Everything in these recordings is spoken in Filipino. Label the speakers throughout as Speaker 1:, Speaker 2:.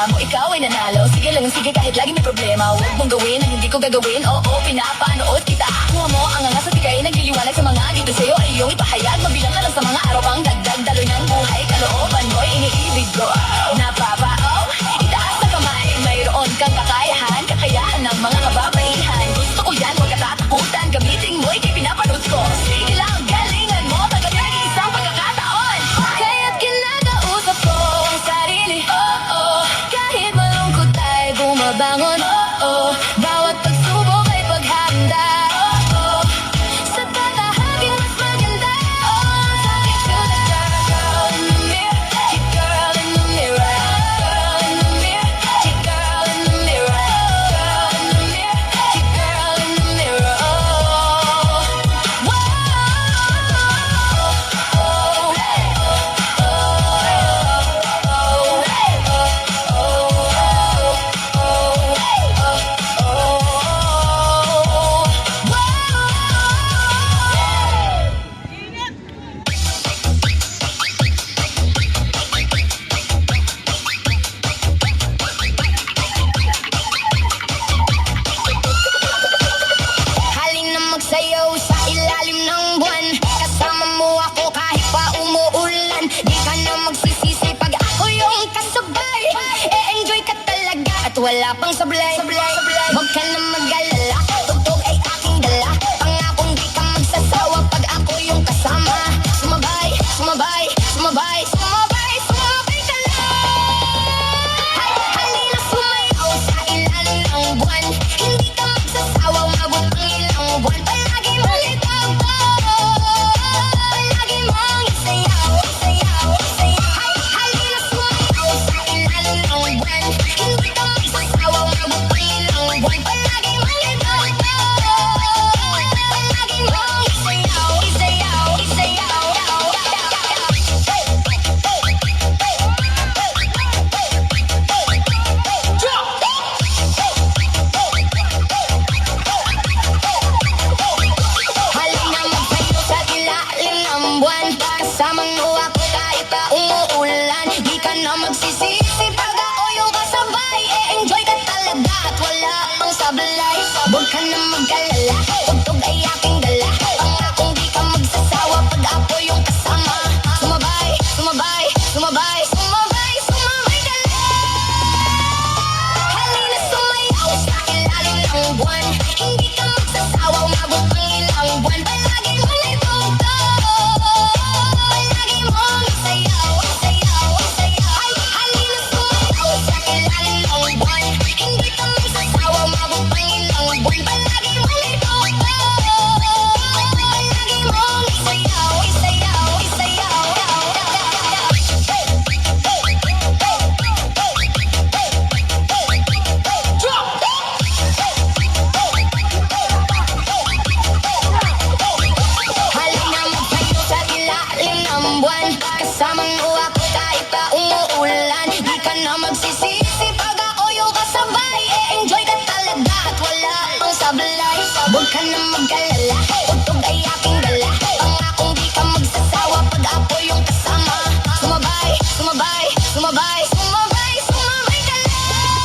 Speaker 1: ginawa mo, ikaw ay nanalo. Sige lang, sige kahit lagi may problema. Huwag mong gawin ang hindi ko gagawin. Oo, pinapanood kita. Kuha mo ang angas at ikay nagliliwanag sa mga dito sa'yo ay iyong ipahayag. Mabilang ka lang sa mga araw pang dagdag. Daloy ng buhay, kalooban mo'y iniibig ko. Napapa-oh, itaas na kamay. Mayroon kang kakayahan, kakayaan ng mga kababaihan. Gusto ko yan, huwag katatakutan. Gamitin mo, ikay pinapanood ko. Sige lang, galingan mo, tagalan ng isang pagkakataon. Kaya't kinakausap ko ang sarili. Kahit malungkot ay bumabangon. Bawat pagsubok ay paghahanda. Sa tatahagin mas maganda. Talking to the girl in the mirror. Chick girl in the mirror. Girl in the mirror. Chick girl in the mirror. Girl in the mirror. Chick girl in the mirror. Halina magsayaw sa ilalim ng buwan. Kasama mo ako kahit pa umuulan. Di ka na magsisisi pag ako yung kasabay. E-enjoy ka talaga at wala pang sablay. Huwag ka na mag-alala, tugtog ay aking dala. Pangakong di ka magsasawa pag ako yung kasama. Sumabay, sumabay, sumabay, sumabay, sumabay ka lang. Halina sumayaw sa ilalim ng buwan. Hindi ka magsasawa, umabot ang ilang buwan. Palagi mong litagtag, palagi mong isayaw, isayaw, isayaw. Halina sumayaw sa ilalim ng buwan. Hindi ka magsasawa, umabot ang ilang buwan. Palagi mong litagtag, palagi mong isayaw, isayaw, isayaw. Halina magsayaw sa ilalim ng buwan. Kasama mo ako kahit pa umuulan. Di ka na magsisisi pag ako yung kasabay. E-enjoy ka talaga at wala pang sablay. Huwag ka na mag-alala, tugtog ay aking dala. Pangakong di ka magsasawa pag ako yung kasama. Sumabay, sumabay, sumabay, sumabay, sumabay ka lang. Halina sumayaw sa ilalim ng buwan. Hindi ka magsasawa, umabot ang ilang buwan. Palagi mong litugtog, palagi mong isayaw, isayaw, isayaw. Halina sumayaw sa ilalim ng buwan. Hindi ka magsasawa, umabot ang ilang buwan. Palagi mong litugtog, palagi mong isayaw, isayaw, isayaw. Halina magsayaw sa ilalim ng buwan. Kasama mo ako kahit pa umuulan. Di ka na magsisisi pag ako yung kasabay. E-enjoy ka talaga at wala pang sablay. Huwag ka na mag-alala, tugtog ay aking dala. Pangakong di ka magsasawa pag ako yung kasama. Sumabay, sumabay, sumabay, sumabay, sumabay ka lang.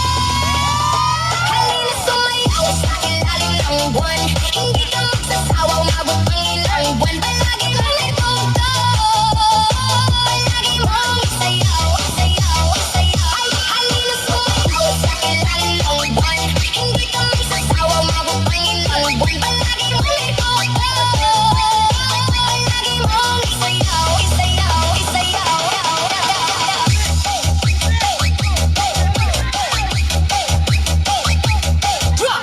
Speaker 1: Halina sumayaw sa ilalim ng buwan. Hindi ka magsasawa, umabot ang ilang buwan. Palagi mong litugtog, palagi mong isayaw, isayaw, isayaw. Halina sumayaw sa ilalim ng buwan. Hindi ka magsasawa, umabot ang ilang buwan. Palagi mong litugtog, palagi mong isayaw, isayaw, isayaw. Drop!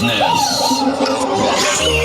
Speaker 2: business.